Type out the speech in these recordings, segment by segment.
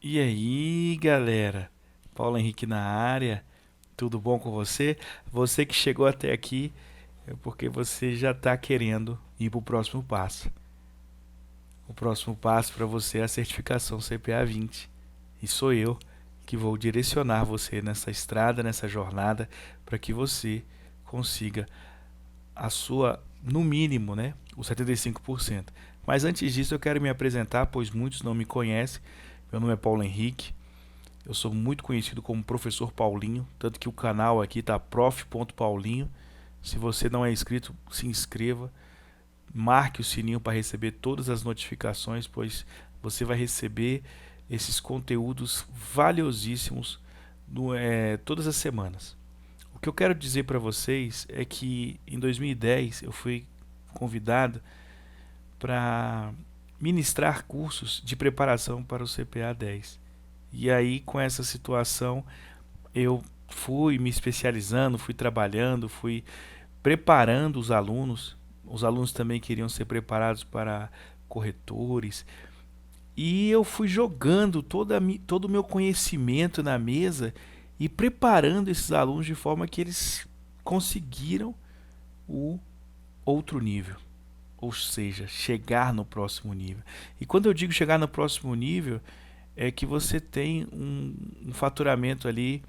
E aí, galera? Paulo Henrique na área. Tudo bom com você? Você que chegou até aqui é porque você já está querendo ir para o próximo passo. O próximo passo para você é a certificação CPA 20. E sou eu que vou direcionar você nessa estrada, nessa jornada, para que você consiga a sua, no mínimo, né, os 75%. Mas antes disso, eu quero me apresentar, pois muitos não me conhecem. Meu nome é Paulo Henrique. Eu sou muito conhecido como Professor Paulinho, tanto que o canal aqui tá prof.paulinho. Se você não é inscrito, se inscreva, marque o sininho para receber todas as notificações, pois você vai receber esses conteúdos valiosíssimos todas as semanas. O que eu quero dizer para vocês é que em 2010 eu fui convidado para ministrar cursos de preparação para o CPA 10. E aí, com essa situação, eu fui me especializando, fui trabalhando, fui preparando os alunos. Os alunos também queriam ser preparados para corretores. E eu fui jogando todo o meu conhecimento na mesa e preparando esses alunos de forma que eles conseguiram o outro nível. Ou seja, chegar no próximo nível. E quando eu digo chegar no próximo nível, é que você tem um faturamento ali,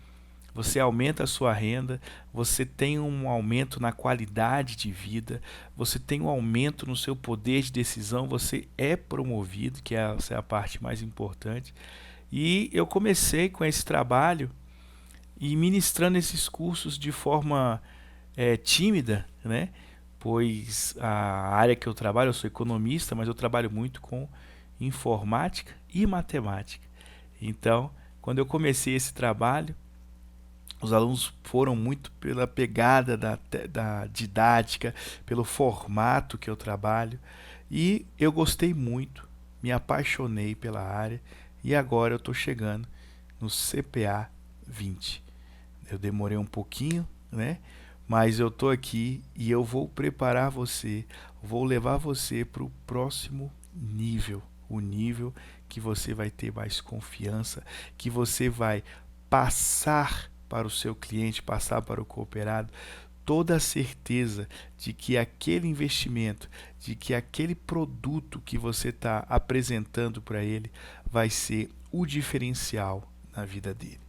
você aumenta a sua renda, você tem um aumento na qualidade de vida, você tem um aumento no seu poder de decisão, você é promovido, que essa é a parte mais importante. E eu comecei com esse trabalho e ministrando esses cursos de forma tímida, né? Pois a área que eu trabalho, eu sou economista, mas eu trabalho muito com informática e matemática. Então, quando eu comecei esse trabalho, os alunos foram muito pela pegada da didática, pelo formato que eu trabalho, e eu gostei muito, me apaixonei pela área, e agora eu estou chegando no CPA 20. Eu demorei um pouquinho, né? Mas eu estou aqui e eu vou preparar você, vou levar você para o próximo nível, o nível que você vai ter mais confiança, que você vai passar para o seu cliente, passar para o cooperado, toda a certeza de que aquele investimento, de que aquele produto que você está apresentando para ele vai ser o diferencial na vida dele.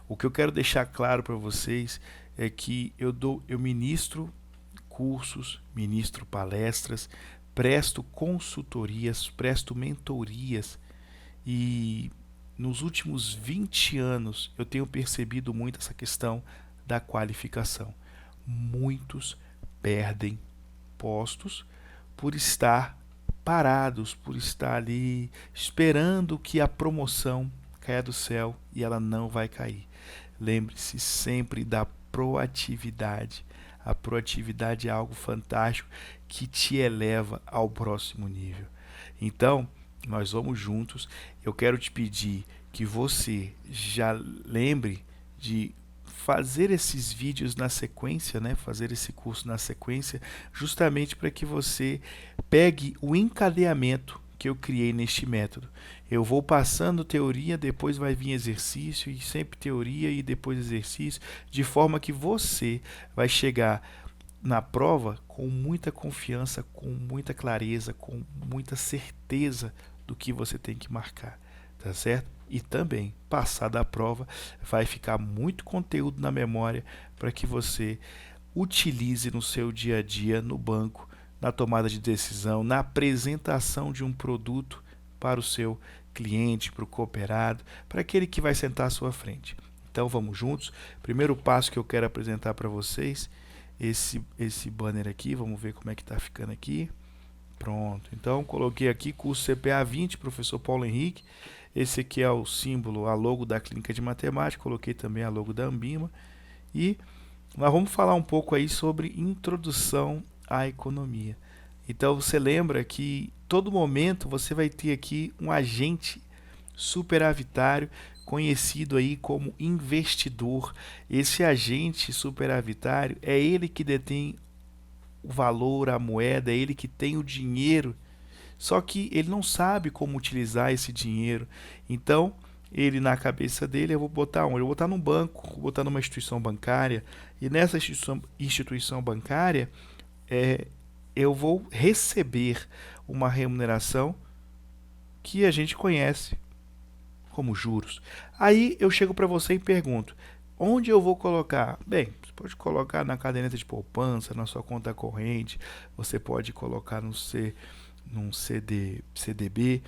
O que eu quero deixar claro para vocês é que eu ministro cursos, ministro palestras, presto consultorias, presto mentorias e nos últimos 20 anos eu tenho percebido muito essa questão da qualificação. Muitos perdem postos por estar parados, por estar ali esperando que a promoção caia do céu e ela não vai cair. Lembre-se sempre da proatividade. A proatividade é algo fantástico que te eleva ao próximo nível. Então, nós vamos juntos. Eu quero te pedir que você já lembre de fazer esses vídeos na sequência, né? Fazer esse curso na sequência, justamente para que você pegue o encadeamento que eu criei neste método. Eu vou passando teoria, depois vai vir exercício, e sempre teoria e depois exercício, de forma que você vai chegar na prova com muita confiança, com muita clareza, com muita certeza do que você tem que marcar, tá certo? E também, passar da prova, vai ficar muito conteúdo na memória para que você utilize no seu dia a dia, no banco, na tomada de decisão, na apresentação de um produto para o seu cliente, para o cooperado, para aquele que vai sentar à sua frente. Então vamos juntos. Primeiro passo que eu quero apresentar para vocês, esse banner aqui, vamos ver como é que está ficando aqui. Pronto, então coloquei aqui curso CPA 20, professor Paulo Henrique. Esse aqui é o símbolo, a logo da Clínica de Matemática, coloquei também a logo da Ambima. E nós vamos falar um pouco aí sobre introdução à economia. Então você lembra que todo momento você vai ter aqui um agente superavitário conhecido aí como investidor. Esse agente superavitário é ele que detém o valor, a moeda, é ele que tem o dinheiro. Só que ele não sabe como utilizar esse dinheiro. Então, ele na cabeça dele, eu vou botar onde? Eu vou botar num banco, vou botar numa instituição bancária, e nessa instituição bancária, é, eu vou receber uma remuneração que a gente conhece como juros. Aí eu chego para você e pergunto: onde eu vou colocar? Bem, você pode colocar na caderneta de poupança, na sua conta corrente, você pode colocar num CDB.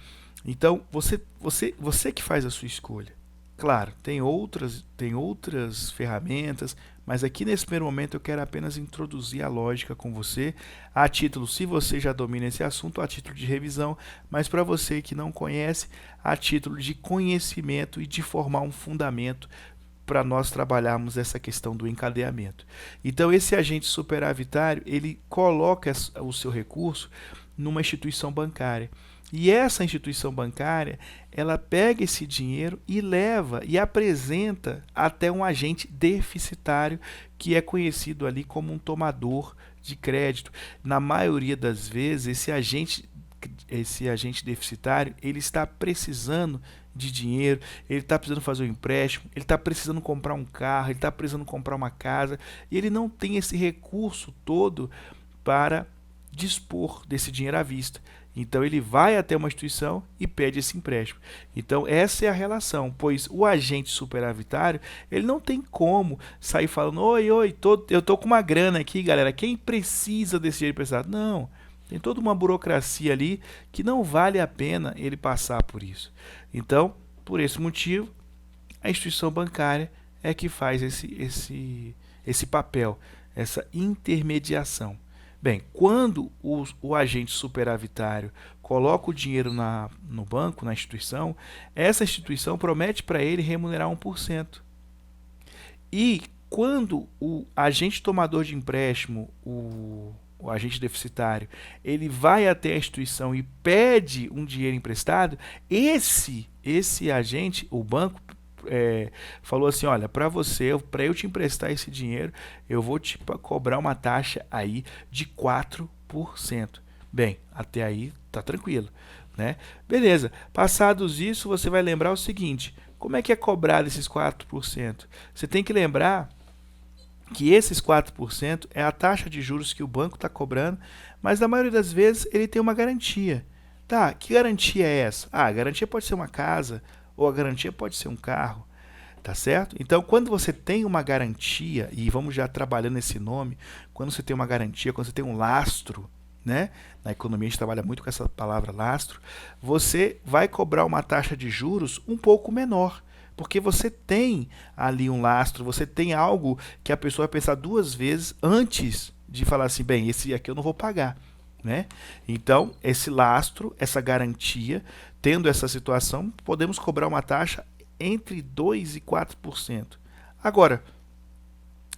Então, você que faz a sua escolha. Claro, tem outras ferramentas, mas aqui nesse primeiro momento eu quero apenas introduzir a lógica com você, a título, se você já domina esse assunto, a título de revisão, mas para você que não conhece, a título de conhecimento e de formar um fundamento para nós trabalharmos essa questão do encadeamento. Então, esse agente superavitário, ele coloca o seu recurso numa instituição bancária. E essa instituição bancária, ela pega esse dinheiro e leva e apresenta até um agente deficitário que é conhecido ali como um tomador de crédito. Na maioria das vezes, esse agente deficitário, ele está precisando de dinheiro, ele está precisando fazer um empréstimo, ele está precisando comprar um carro, ele está precisando comprar uma casa, e ele não tem esse recurso todo para dispor desse dinheiro à vista. Então ele vai até uma instituição e pede esse empréstimo. Então essa é a relação, pois o agente superavitário, ele não tem como sair falando: oi, oi, eu tô com uma grana aqui, galera, quem precisa desse dinheiro emprestado? Não, tem toda uma burocracia ali que não vale a pena ele passar por isso. Então, por esse motivo, a instituição bancária é que faz esse papel, essa intermediação. Bem, quando o agente superavitário coloca o dinheiro no banco, na instituição, essa instituição promete para ele remunerar 1%. E quando o agente tomador de empréstimo, o agente deficitário, ele vai até a instituição e pede um dinheiro emprestado, esse agente, o banco, falou assim: olha, para eu te emprestar esse dinheiro, eu vou te cobrar uma taxa aí de 4%. Bem, até aí tá tranquilo, né? Beleza. Passados isso, você vai lembrar o seguinte: como é que é cobrado esses 4%? Você tem que lembrar que esses 4% é a taxa de juros que o banco está cobrando, mas na maioria das vezes ele tem uma garantia. Tá, que garantia é essa? Ah, a garantia pode ser uma casa, ou a garantia pode ser um carro, tá certo? Então, quando você tem uma garantia, e vamos já trabalhando esse nome, quando você tem uma garantia, quando você tem um lastro, né? Na economia a gente trabalha muito com essa palavra lastro, você vai cobrar uma taxa de juros um pouco menor, porque você tem ali um lastro, você tem algo que a pessoa vai pensar duas vezes antes de falar assim: bem, esse aqui eu não vou pagar. Né? Então, esse lastro, essa garantia, tendo essa situação, podemos cobrar uma taxa entre 2% e 4%. Agora,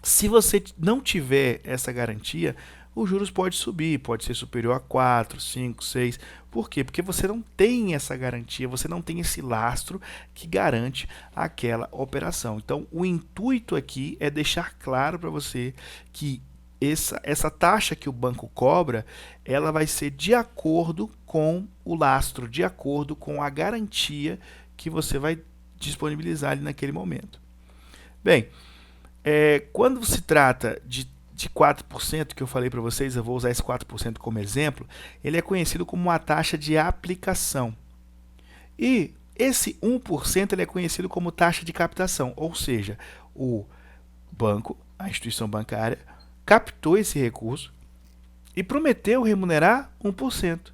se você não tiver essa garantia, os juros pode subir, pode ser superior a 4, 5, 6. Por quê? Porque você não tem essa garantia, você não tem esse lastro que garante aquela operação. Então, o intuito aqui é deixar claro para você que essa taxa que o banco cobra, ela vai ser de acordo com o lastro, de acordo com a garantia que você vai disponibilizar ali naquele momento. Bem, quando se trata de 4%, que eu falei para vocês, eu vou usar esse 4% como exemplo, ele é conhecido como uma taxa de aplicação. E esse 1% ele é conhecido como taxa de captação, ou seja, o banco, a instituição bancária, captou esse recurso e prometeu remunerar 1%.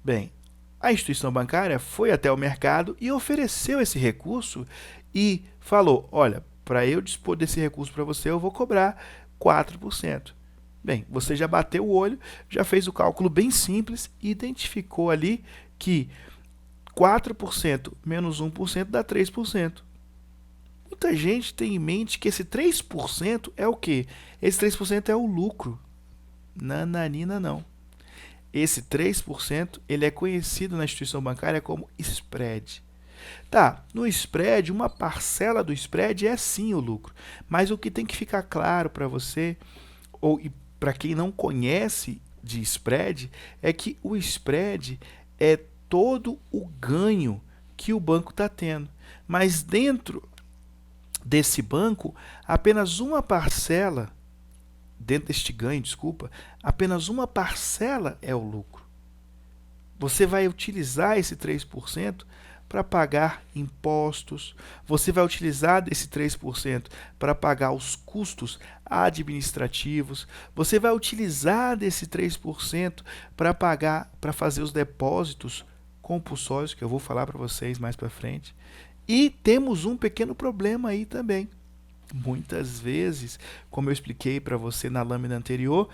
Bem, a instituição bancária foi até o mercado e ofereceu esse recurso e falou: olha, para eu dispor desse recurso para você, eu vou cobrar 4%. Bem, você já bateu o olho, já fez o cálculo bem simples e identificou ali que 4% menos 1% dá 3%. Muita gente tem em mente que esse 3% é o quê? Esse 3% é o lucro. Nananina não. Esse 3% ele é conhecido na instituição bancária como spread. Tá, no spread, uma parcela do spread é sim o lucro. Mas o que tem que ficar claro para você, ou para quem não conhece de spread, é que o spread é todo o ganho que o banco está tendo. Mas dentro desse banco, apenas uma parcela, dentro deste ganho, desculpa, apenas uma parcela é o lucro. Você vai utilizar esse 3% para pagar impostos, você vai utilizar esse 3% para pagar os custos administrativos, você vai utilizar desse 3% para pagar, para fazer os depósitos compulsórios, que eu vou falar para vocês mais para frente. E temos um pequeno problema aí também. Muitas vezes, como eu expliquei para você na lâmina anterior,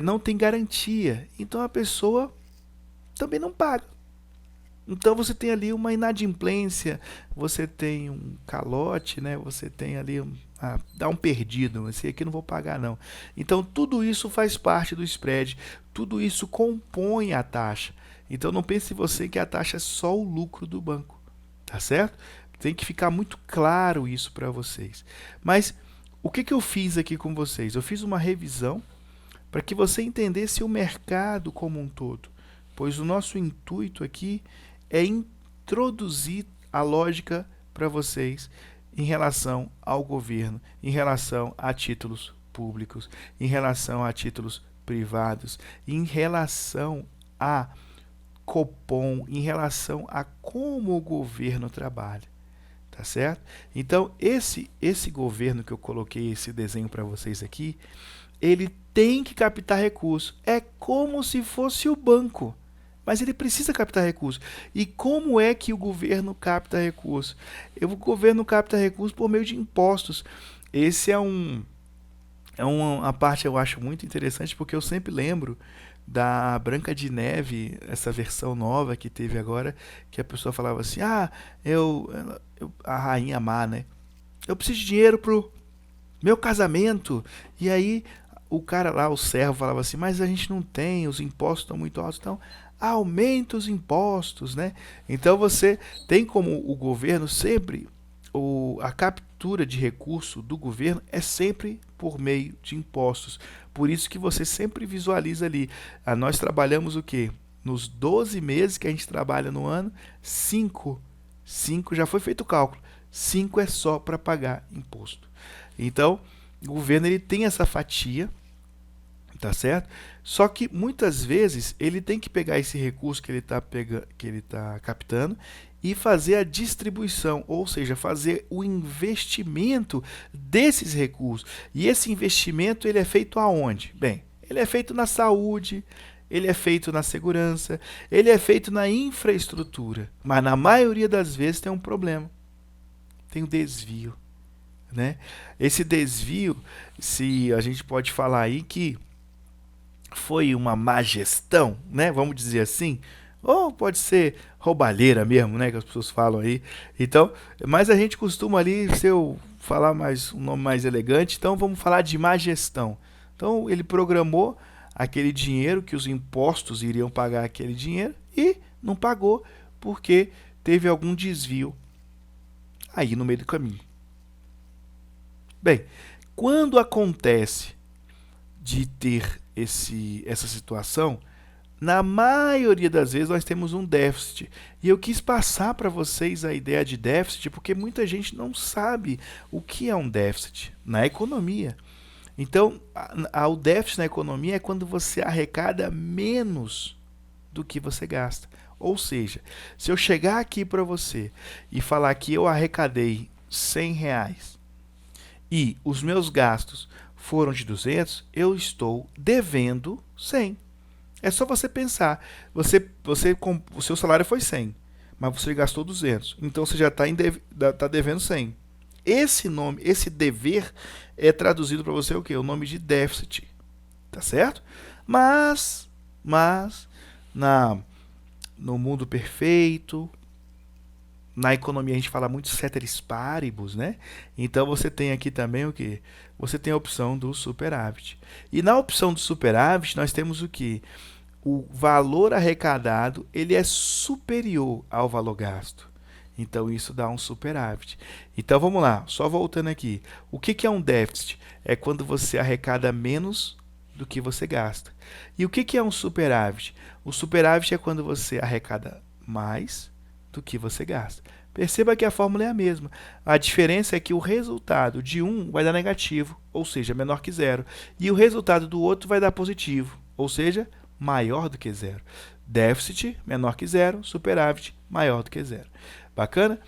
não tem garantia. Então a pessoa também não paga. Então você tem ali uma inadimplência, você tem um calote, né? Você tem ali dá um perdido, esse aqui não vou pagar não. Então tudo isso faz parte do spread, tudo isso compõe a taxa. Então não pense você que a taxa é só o lucro do banco, tá certo? Tem que ficar muito claro isso para vocês. Mas o que eu fiz aqui com vocês? Eu fiz uma revisão para que você entendesse o mercado como um todo, pois o nosso intuito aqui é introduzir a lógica para vocês em relação ao governo, em relação a títulos públicos, em relação a títulos privados, em relação a Copom, em relação a como o governo trabalha, tá certo? Então, esse governo que eu coloquei esse desenho para vocês aqui, ele tem que captar recursos. É como se fosse o banco, mas ele precisa captar recursos. E como é que o governo capta recursos? O governo capta recursos por meio de impostos. Esse é uma parte eu acho muito interessante, porque eu sempre lembro da Branca de Neve, essa versão nova que teve agora, que a pessoa falava assim, a rainha má, né? Eu preciso de dinheiro pro meu casamento. E aí o cara lá, o servo, falava assim, mas a gente não tem, os impostos estão muito altos, então aumenta os impostos, né? Então você tem como o governo sempre, a captura de recurso do governo é sempre por meio de impostos. Por isso que você sempre visualiza ali, nós trabalhamos o quê? Nos 12 meses que a gente trabalha no ano, 5 já foi feito o cálculo, 5 é só para pagar imposto. Então, o governo ele tem essa fatia, tá certo? Só que muitas vezes ele tem que pegar esse recurso que ele está captando e fazer a distribuição, ou seja, fazer o investimento desses recursos. E esse investimento ele é feito aonde? Bem, ele é feito na saúde, ele é feito na segurança, ele é feito na infraestrutura. Mas na maioria das vezes tem um problema, tem um desvio, né? Esse desvio, se a gente pode falar aí que foi uma má gestão, né? Vamos dizer assim, ou pode ser roubalheira mesmo, né? Que as pessoas falam aí. Então, mas a gente costuma ali, se eu falar mais um nome mais elegante, então vamos falar de má gestão. Então ele programou aquele dinheiro que os impostos iriam pagar aquele dinheiro e não pagou porque teve algum desvio aí no meio do caminho. Bem, quando acontece de ter essa situação, na maioria das vezes nós temos um déficit. E eu quis passar para vocês a ideia de déficit porque muita gente não sabe o que é um déficit na economia. Então, o déficit na economia é quando você arrecada menos do que você gasta. Ou seja, se eu chegar aqui para você e falar que eu arrecadei R$100 e os meus gastos foram de 200, eu estou devendo 100. É só você pensar, o seu salário foi 100, mas você gastou 200, então você já está devendo 100. Esse dever é traduzido para você o quê? O nome de déficit, tá certo? Mas no mundo perfeito, na economia a gente fala muito ceteris paribus, né? Então você tem aqui também o que? Você tem a opção do superávit. E na opção do superávit nós temos o que? O valor arrecadado ele é superior ao valor gasto. Então isso dá um superávit. Então vamos lá, só voltando aqui. O que é um déficit? É quando você arrecada menos do que você gasta. E o que é um superávit? O superávit é quando você arrecada mais do que você gasta. Perceba que a fórmula é a mesma. A diferença é que o resultado de um vai dar negativo, ou seja, menor que zero. E o resultado do outro vai dar positivo, ou seja, maior do que zero. Déficit menor que zero, superávit maior do que zero. Bacana?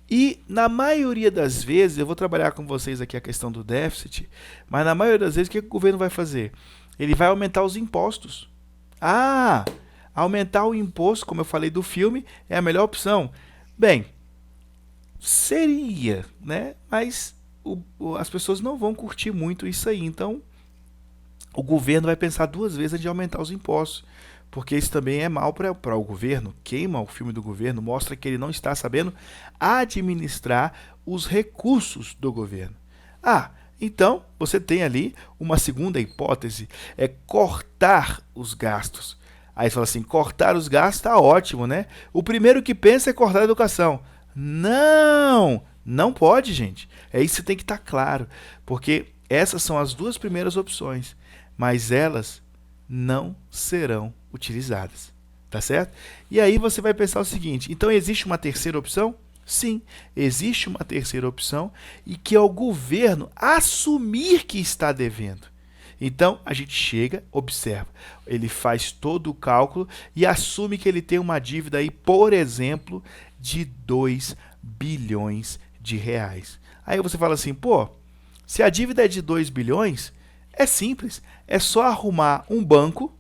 E na maioria das vezes, eu vou trabalhar com vocês aqui a questão do déficit, mas na maioria das vezes o que o governo vai fazer? Ele vai aumentar os impostos. Ah, aumentar o imposto, como eu falei do filme, é a melhor opção. Bem, seria, né? Mas as pessoas não vão curtir muito isso aí. Então, o governo vai pensar duas vezes antes de aumentar os impostos, porque isso também é mal para o governo, queima o filme do governo, mostra que ele não está sabendo administrar os recursos do governo. Ah, então você tem ali uma segunda hipótese, é cortar os gastos. Aí você fala assim, cortar os gastos está ótimo, né? O primeiro que pensa é cortar a educação. Não, não pode, gente. É isso que tem que estar claro, porque essas são as duas primeiras opções, mas elas não serão utilizadas, tá certo? E aí você vai pensar o seguinte, então existe uma terceira opção? Sim, existe uma terceira opção e que é o governo assumir que está devendo. Então, a gente chega, observa, ele faz todo o cálculo e assume que ele tem uma dívida aí, por exemplo, de 2 bilhões de reais. Aí você fala assim, pô, se a dívida é de 2 bilhões, é simples, é só arrumar um banco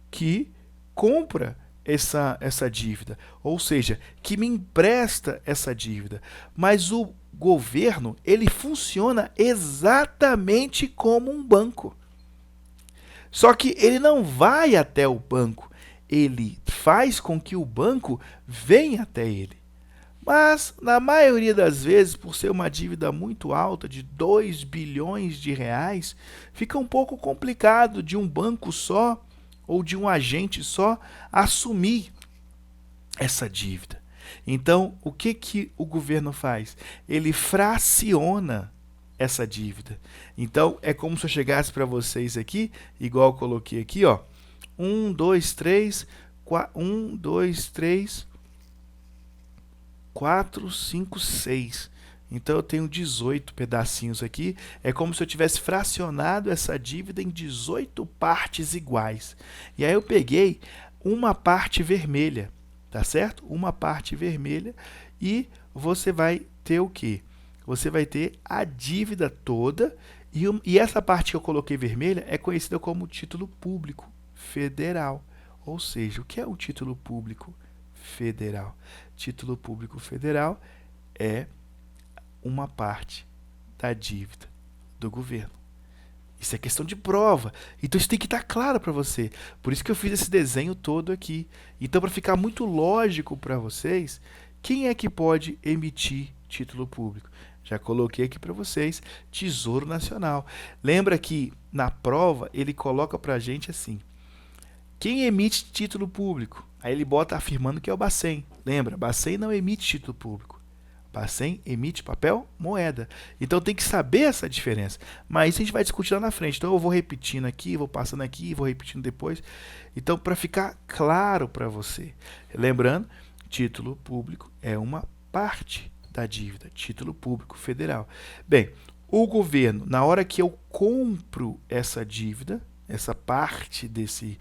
que compra essa dívida, ou seja, que me empresta essa dívida. Mas o governo, ele funciona exatamente como um banco. Só que ele não vai até o banco, ele faz com que o banco venha até ele. Mas, na maioria das vezes, por ser uma dívida muito alta, de 2 bilhões de reais, fica um pouco complicado de um banco só ou de um agente só assumir essa dívida. Então, o que o governo faz? Ele fraciona essa dívida. Então, é como se eu chegasse para vocês aqui, igual eu coloquei aqui, ó, 1, 2, 3, 4, 5, 6. Então eu tenho 18 pedacinhos aqui. É como se eu tivesse fracionado essa dívida em 18 partes iguais. E aí eu peguei uma parte vermelha, tá certo? Uma parte vermelha e você vai ter o quê? Você vai ter a dívida toda e essa parte que eu coloquei vermelha é conhecida como título público federal. Ou seja, o que é um título público federal? Título público federal é uma parte da dívida do governo. Isso é questão de prova. Então isso tem que estar claro para você. Por isso que eu fiz esse desenho todo aqui. Então, para ficar muito lógico para vocês, quem é que pode emitir título público? Já coloquei aqui para vocês, Tesouro Nacional. Lembra que na prova ele coloca para a gente assim, quem emite título público? Aí ele bota afirmando que é o Bacen. Lembra, Bacen não emite título público. Bacen emite papel moeda. Então tem que saber essa diferença. Mas isso a gente vai discutir lá na frente. Então eu vou repetindo aqui, vou passando aqui, vou repetindo depois. Então, para ficar claro para você. Lembrando, título público é uma parte da dívida. Título público federal. Bem, o governo, na hora que eu compro essa dívida, essa parte desse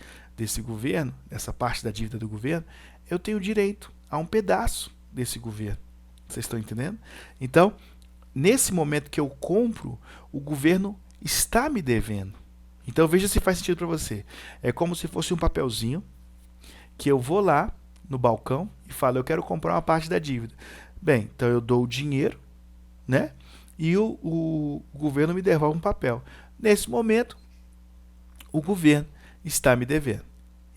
governo, essa parte da dívida do governo, eu tenho direito a um pedaço desse governo. Vocês estão entendendo? Então, nesse momento que eu compro, o governo está me devendo. Então, veja se faz sentido para você. É como se fosse um papelzinho que eu vou lá no balcão e falo, eu quero comprar uma parte da dívida. Bem, então eu dou o dinheiro, né? E o governo me devolve um papel. Nesse momento, o governo está me devendo.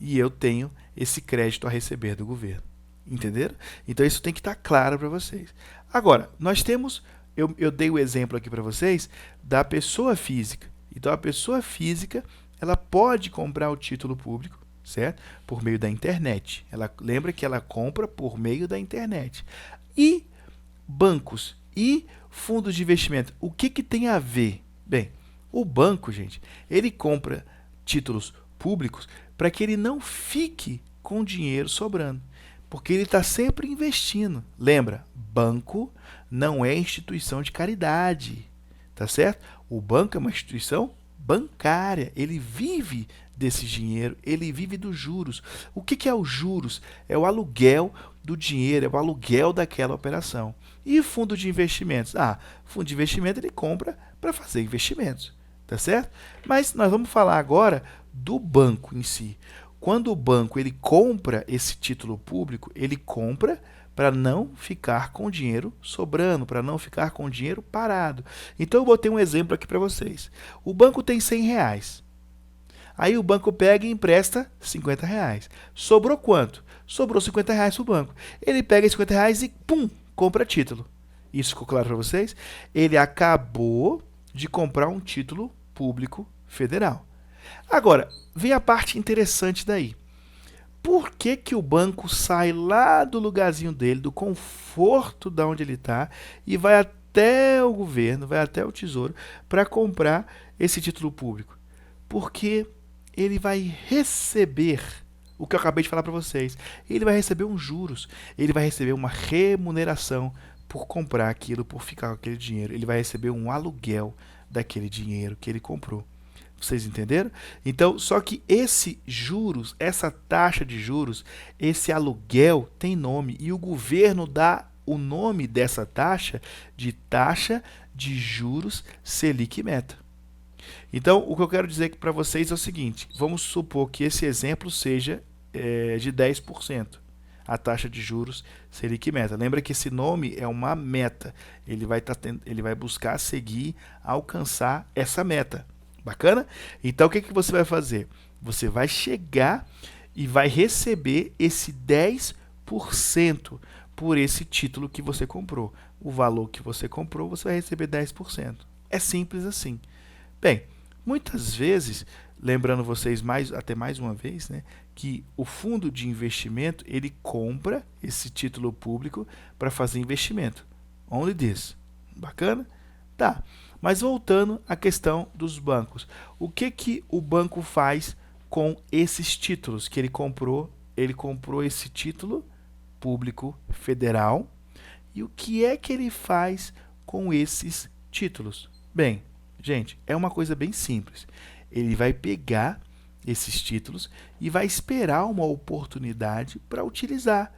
E eu tenho esse crédito a receber do governo. Entenderam? Então isso tem que estar claro para vocês. Agora, nós temos, eu dei o exemplo aqui para vocês da pessoa física. Então a pessoa física, ela pode comprar o título público, certo? Por meio da internet. Ela lembra que ela compra por meio da internet. E bancos e fundos de investimento, o que tem a ver? Bem, o banco, gente, ele compra títulos públicos para que ele não fique com dinheiro sobrando. Porque ele está sempre investindo. Lembra, banco não é instituição de caridade, tá certo? O banco é uma instituição bancária, ele vive desse dinheiro, ele vive dos juros. O que que é os juros? É o aluguel do dinheiro, é o aluguel daquela operação. E fundo de investimentos? Ah, fundo de investimento ele compra para fazer investimentos, tá certo? Mas nós vamos falar agora do banco em si. Quando o banco ele compra esse título público, ele compra para não ficar com dinheiro sobrando, para não ficar com dinheiro parado. Então eu botei um exemplo aqui para vocês. O banco tem R$ 100. Aí o banco pega e empresta R$ 50. Sobrou quanto? Sobrou R$ 50 para o banco. Ele pega esses R$ 50 e pum, compra título. Isso ficou claro para vocês? Ele acabou de comprar um título público federal. Agora, vem a parte interessante daí. Por que que o banco sai lá do lugarzinho dele, do conforto da onde ele está, e vai até o governo, vai até o Tesouro, para comprar esse título público? Porque ele vai receber o que eu acabei de falar para vocês. Ele vai receber uns juros, ele vai receber uma remuneração por comprar aquilo, por ficar com aquele dinheiro. Ele vai receber um aluguel daquele dinheiro que ele comprou. Vocês entenderam? Então, só que esse juros, essa taxa de juros, esse aluguel tem nome e o governo dá o nome dessa taxa de taxa de juros Selic Meta. Então, o que eu quero dizer para vocês é o seguinte, vamos supor que esse exemplo seja de 10%, a taxa de juros Selic Meta. Lembra que esse nome é uma meta, ele vai buscar seguir, alcançar essa meta. Bacana? Então, o que que você vai fazer? Você vai chegar e vai receber esse 10% por esse título que você comprou. O valor que você comprou, você vai receber 10%. É simples assim. Bem, muitas vezes, lembrando vocês até mais uma vez, né, que o fundo de investimento, ele compra esse título público para fazer investimento. Only this. Bacana? Tá. Mas voltando à questão dos bancos. O que que o banco faz com esses títulos que ele comprou? Ele comprou esse título público federal. E o que é que ele faz com esses títulos? Bem, gente, é uma coisa bem simples. Ele vai pegar esses títulos e vai esperar uma oportunidade para utilizar.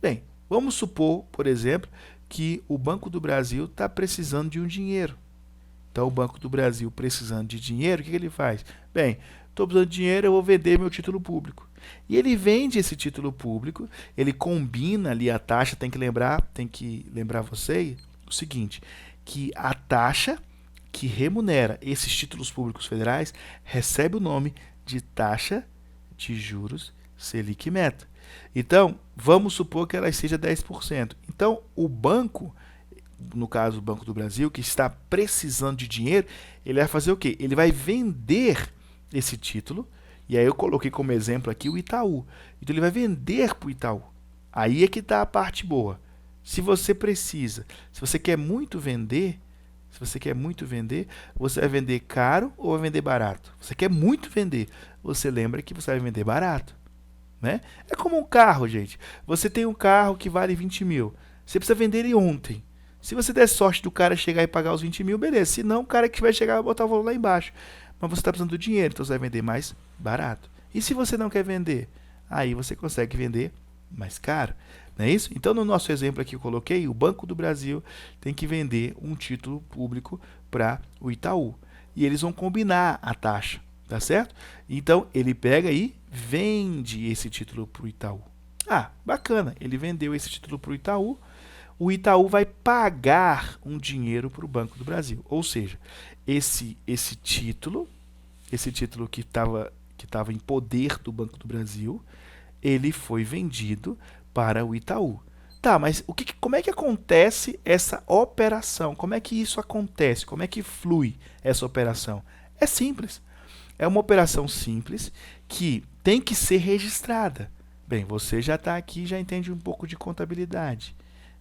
Bem, vamos supor, por exemplo, que o Banco do Brasil está precisando de um dinheiro. Então, o Banco do Brasil precisando de dinheiro, o que ele faz? Bem, estou precisando de dinheiro, eu vou vender meu título público. E ele vende esse título público, ele combina ali a taxa, tem que lembrar você o seguinte, que a taxa que remunera esses títulos públicos federais recebe o nome de taxa de juros Selic Meta. Então, vamos supor que ela seja 10%. Então, o banco, no caso o Banco do Brasil, que está precisando de dinheiro, ele vai fazer o quê? Ele vai vender esse título, e aí eu coloquei como exemplo aqui o Itaú. Então ele vai vender para o Itaú. Aí é que está a parte boa. Se você precisa, se você quer muito vender, você vai vender caro ou vai vender barato? Você quer muito vender, você lembra que você vai vender barato. Né? É como um carro, gente. Você tem um carro que vale 20 mil. Você precisa vender ele ontem. Se você der sorte do cara chegar e pagar os 20 mil, beleza. Se não, o cara que vai chegar vai botar o valor lá embaixo. Mas você está precisando do dinheiro, então você vai vender mais barato. E se você não quer vender? Aí você consegue vender mais caro. Não é isso? Então, no nosso exemplo aqui eu coloquei, o Banco do Brasil tem que vender um título público para o Itaú. E eles vão combinar a taxa, tá certo? Então, ele pega e vende esse título para o Itaú. Ah, bacana, ele vendeu esse título para o Itaú vai pagar um dinheiro para o Banco do Brasil. Ou seja, esse título que estava em poder do Banco do Brasil, ele foi vendido para o Itaú. Tá, mas como é que acontece essa operação? Como é que isso acontece? Como é que flui essa operação? É simples. É uma operação simples que tem que ser registrada. Bem, você já está aqui, já entende um pouco de contabilidade.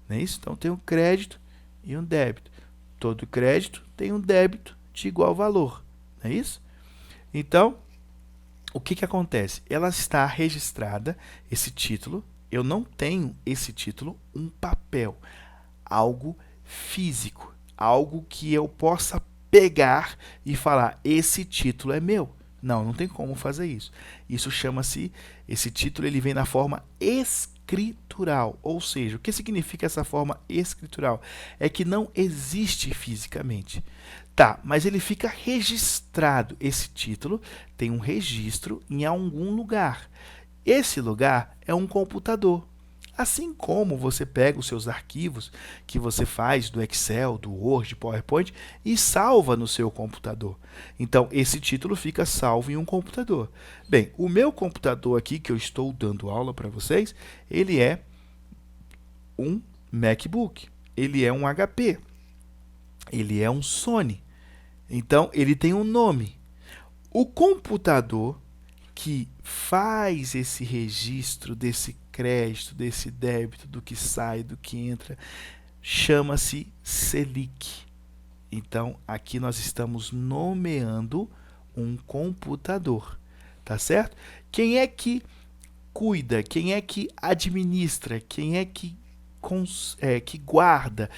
Não é isso? Então, tem um crédito e um débito. Todo crédito tem um débito de igual valor. Não é isso? Então, o que acontece? Ela está registrada, esse título, eu não tenho esse título, um papel, algo físico, algo que eu possa pegar e falar, esse título é meu. Não, não tem como fazer isso. Isso chama-se, esse título ele vem na forma escritural, ou seja, o que significa essa forma escritural? É que não existe fisicamente. Tá, mas ele fica registrado. Esse título tem um registro em algum lugar. Esse lugar é um computador. Assim como você pega os seus arquivos que você faz do Excel, do Word, PowerPoint e salva no seu computador. Então, esse título fica salvo em um computador. Bem, o meu computador aqui, que eu estou dando aula para vocês, ele é um MacBook, ele é um HP, ele é um Sony. Então, ele tem um nome. O computador que faz esse registro desse crédito, desse débito, do que sai, do que entra, chama-se Selic. Então, aqui nós estamos nomeando um computador, tá certo? Quem é que cuida, quem é que administra, quem é que guarda?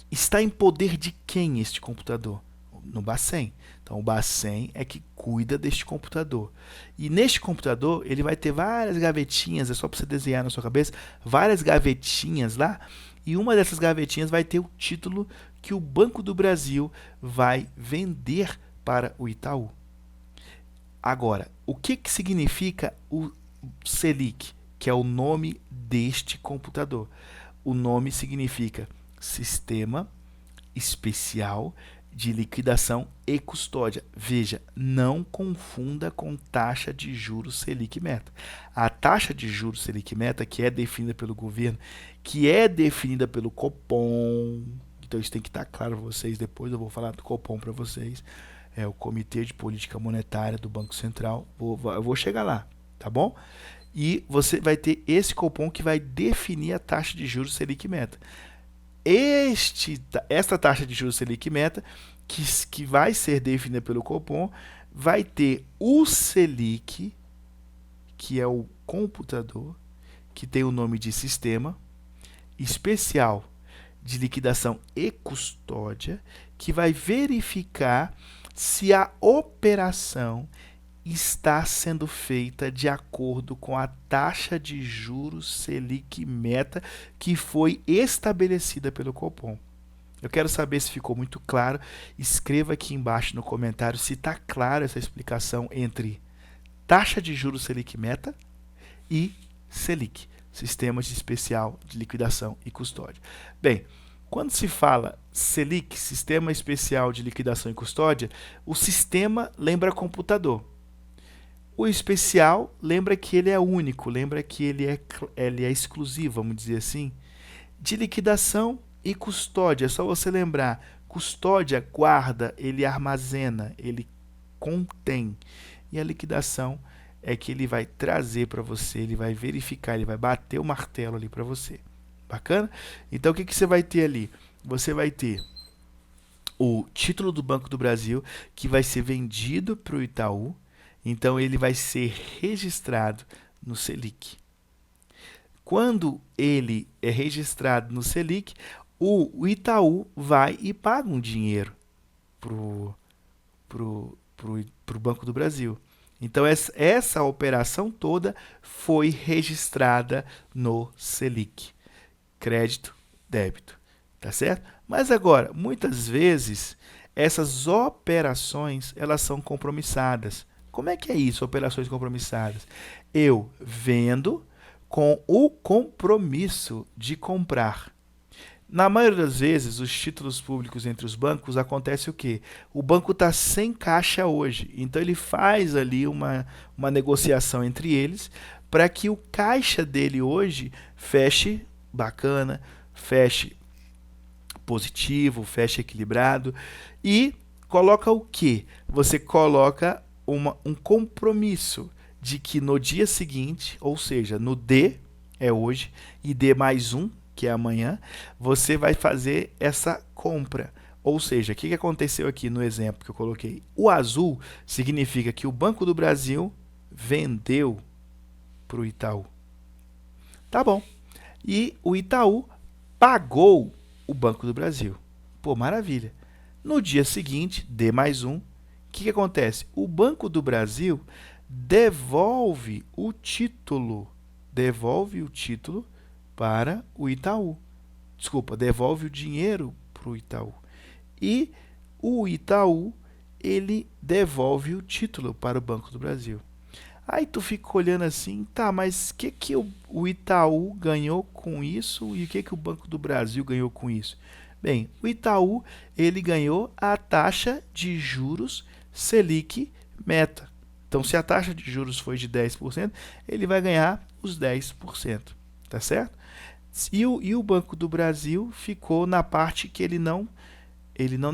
Está em poder de quem este computador? No Bacen. Então, o Bacen é que cuida deste computador. E neste computador, ele vai ter várias gavetinhas, é só para você desenhar na sua cabeça, várias gavetinhas lá, e uma dessas gavetinhas vai ter o título que o Banco do Brasil vai vender para o Itaú. Agora, o que significa o Selic, que é o nome deste computador? O nome significa Sistema Especial de Liquidação e Custódia. Veja, não confunda com taxa de juros Selic Meta. A taxa de juros Selic Meta, que é definida pelo governo, que é definida pelo Copom, então isso tem que estar claro para vocês, depois eu vou falar do Copom para vocês, é o Comitê de Política Monetária do Banco Central, eu vou chegar lá, tá bom? E você vai ter esse Copom que vai definir a taxa de juros Selic Meta. Esta taxa de juros Selic Meta, que vai ser definida pelo Copom, vai ter o Selic, que é o computador, que tem o nome de Sistema Especial de Liquidação e Custódia, que vai verificar se a operação está sendo feita de acordo com a taxa de juros Selic Meta que foi estabelecida pelo Copom. Eu quero saber se ficou muito claro. Escreva aqui embaixo no comentário se está clara essa explicação entre taxa de juros Selic Meta e Selic, Sistema Especial de Liquidação e Custódia. Bem, quando se fala Selic, Sistema Especial de Liquidação e Custódia, o sistema lembra computador. O especial lembra que ele é único, lembra que ele é exclusivo, vamos dizer assim. De liquidação e custódia, é só você lembrar. Custódia guarda, ele armazena, ele contém. E a liquidação é que ele vai trazer para você, ele vai verificar, ele vai bater o martelo ali para você. Bacana? Então, o que você vai ter ali? Você vai ter o título do Banco do Brasil, que vai ser vendido para o Itaú. Então, ele vai ser registrado no Selic. Quando ele é registrado no Selic, o Itaú vai e paga um dinheiro pro Banco do Brasil. Então, essa operação toda foi registrada no Selic. Crédito, débito. Tá certo? Mas agora, muitas vezes, essas operações elas são compromissadas. Como é que é isso, operações compromissadas? Eu vendo com o compromisso de comprar. Na maioria das vezes, os títulos públicos entre os bancos acontece o quê? O banco está sem caixa hoje, então ele faz ali uma negociação entre eles para que o caixa dele hoje feche bacana, feche positivo, feche equilibrado e coloca o quê? Você coloca um compromisso de que no dia seguinte, ou seja, no D, é hoje, e D mais um, que é amanhã, você vai fazer essa compra. Ou seja, o que aconteceu aqui no exemplo que eu coloquei? O azul significa que o Banco do Brasil vendeu para o Itaú. Tá bom. E o Itaú pagou o Banco do Brasil. Pô, maravilha. No dia seguinte, D mais um, o que acontece? O Banco do Brasil devolve o título para o Itaú. Desculpa, devolve o dinheiro para o Itaú. E o Itaú, ele devolve o título para o Banco do Brasil. Aí tu fica olhando assim, tá, mas o que o Itaú ganhou com isso e o que o Banco do Brasil ganhou com isso? Bem, o Itaú, ele ganhou a taxa de juros Selic meta. Então, se a taxa de juros foi de 10%, ele vai ganhar os 10%, tá certo? E o Banco do Brasil ficou na parte que ele não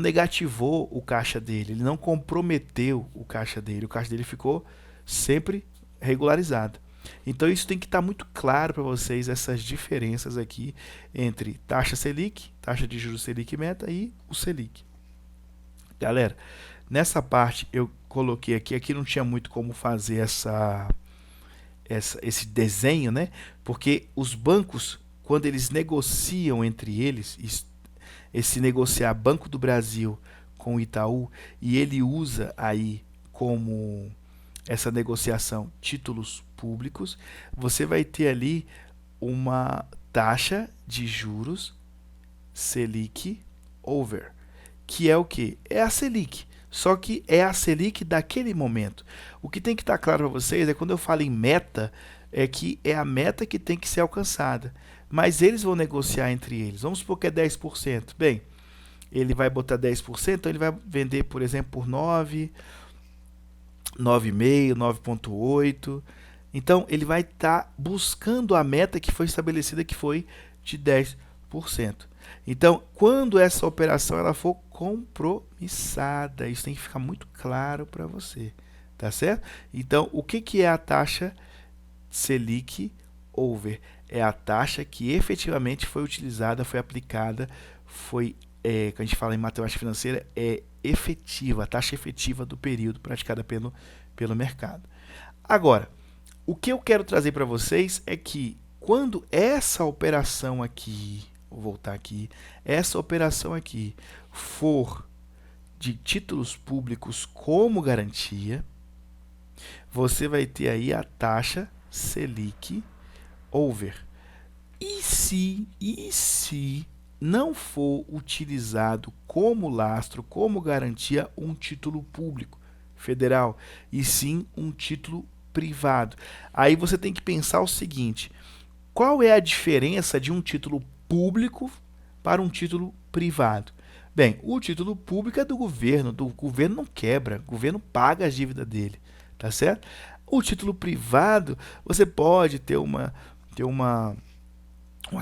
negativou o caixa dele, ele não comprometeu o caixa dele ficou sempre regularizado. Então isso tem que estar muito claro para vocês, essas diferenças aqui entre taxa Selic, taxa de juros Selic meta e o Selic. Galera, nessa parte eu coloquei aqui não tinha muito como fazer esse desenho, né? Porque os bancos, quando eles negociam entre eles, esse negociar Banco do Brasil com o Itaú, e ele usa aí como essa negociação títulos públicos, você vai ter ali uma taxa de juros Selic over, que é o que? É a Selic. Só que é a Selic daquele momento. O que tem que estar claro para vocês é quando eu falo em meta, é que é a meta que tem que ser alcançada. Mas eles vão negociar entre eles. Vamos supor que é 10%. Bem, ele vai botar 10%, então ele vai vender, por exemplo, por 9, 9,5, 9,8. Então, ele vai estar buscando a meta que foi estabelecida, que foi de 10%. Então, quando essa operação ela for compromissada, isso tem que ficar muito claro para você, tá certo? Então, o que é a taxa Selic over? É a taxa que efetivamente foi utilizada, foi aplicada, quando a gente fala em matemática financeira, é efetiva, a taxa efetiva do período praticada pelo mercado. Agora, o que eu quero trazer para vocês é que quando essa operação aqui, vou voltar aqui, essa operação aqui for de títulos públicos como garantia, você vai ter aí a taxa Selic over. E se não for utilizado como lastro, como garantia, um título público federal, e sim um título privado? Aí você tem que pensar o seguinte: qual é a diferença de um título público para um título privado? Bem, o título público é do governo não quebra, o governo paga a dívida dele, tá certo? O título privado, você pode ter uma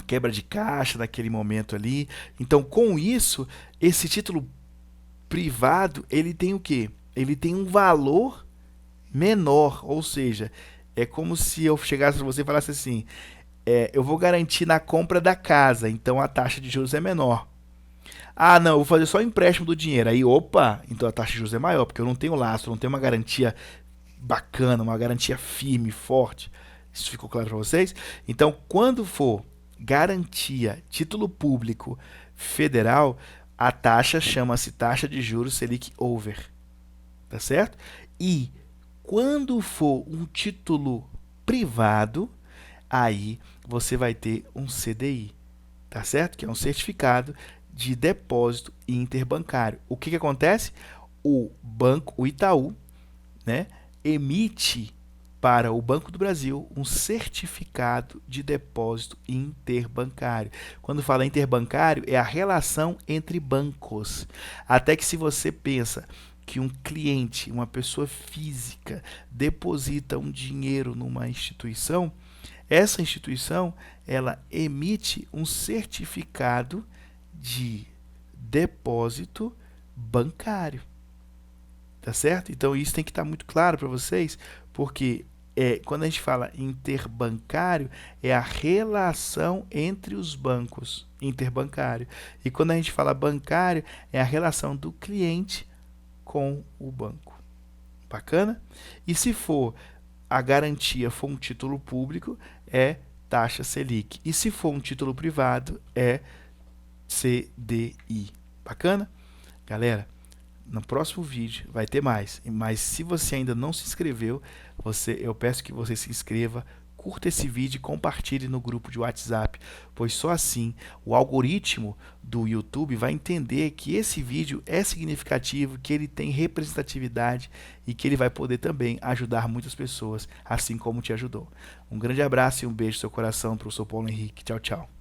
quebra de caixa naquele momento ali. Então, com isso, esse título privado, ele tem o quê? Ele tem um valor menor, ou seja, é como se eu chegasse para você e falasse assim, eu vou garantir na compra da casa, então a taxa de juros é menor. Ah, não, eu vou fazer só o empréstimo do dinheiro. Aí, opa, então a taxa de juros é maior, porque eu não tenho lastro, não tenho uma garantia bacana, uma garantia firme, forte. Isso ficou claro para vocês? Então, quando for garantia, título público federal, a taxa chama-se taxa de juros Selic over, tá certo? E quando for um título privado, aí você vai ter um CDI, tá certo? Que é um certificado de depósito interbancário. O que acontece? O Itaú, né, emite para o Banco do Brasil um certificado de depósito interbancário. Quando fala interbancário, é a relação entre bancos. Até que se você pensa que um cliente, uma pessoa física, deposita um dinheiro numa instituição, essa instituição ela emite um certificado de depósito bancário. Tá certo? Então isso tem que estar muito claro para vocês, porque quando a gente fala interbancário, é a relação entre os bancos, interbancário. E quando a gente fala bancário, é a relação do cliente com o banco. Bacana? E se for a garantia for um título público, é taxa Selic. E se for um título privado, é CDI. Bacana? Galera, no próximo vídeo vai ter mais. Mas se você ainda não se inscreveu, eu peço que você se inscreva, curta esse vídeo e compartilhe no grupo de WhatsApp, pois só assim o algoritmo do YouTube vai entender que esse vídeo é significativo, que ele tem representatividade e que ele vai poder também ajudar muitas pessoas, assim como te ajudou. Um grande abraço e um beijo no seu coração, professor Paulo Henrique. Tchau, tchau.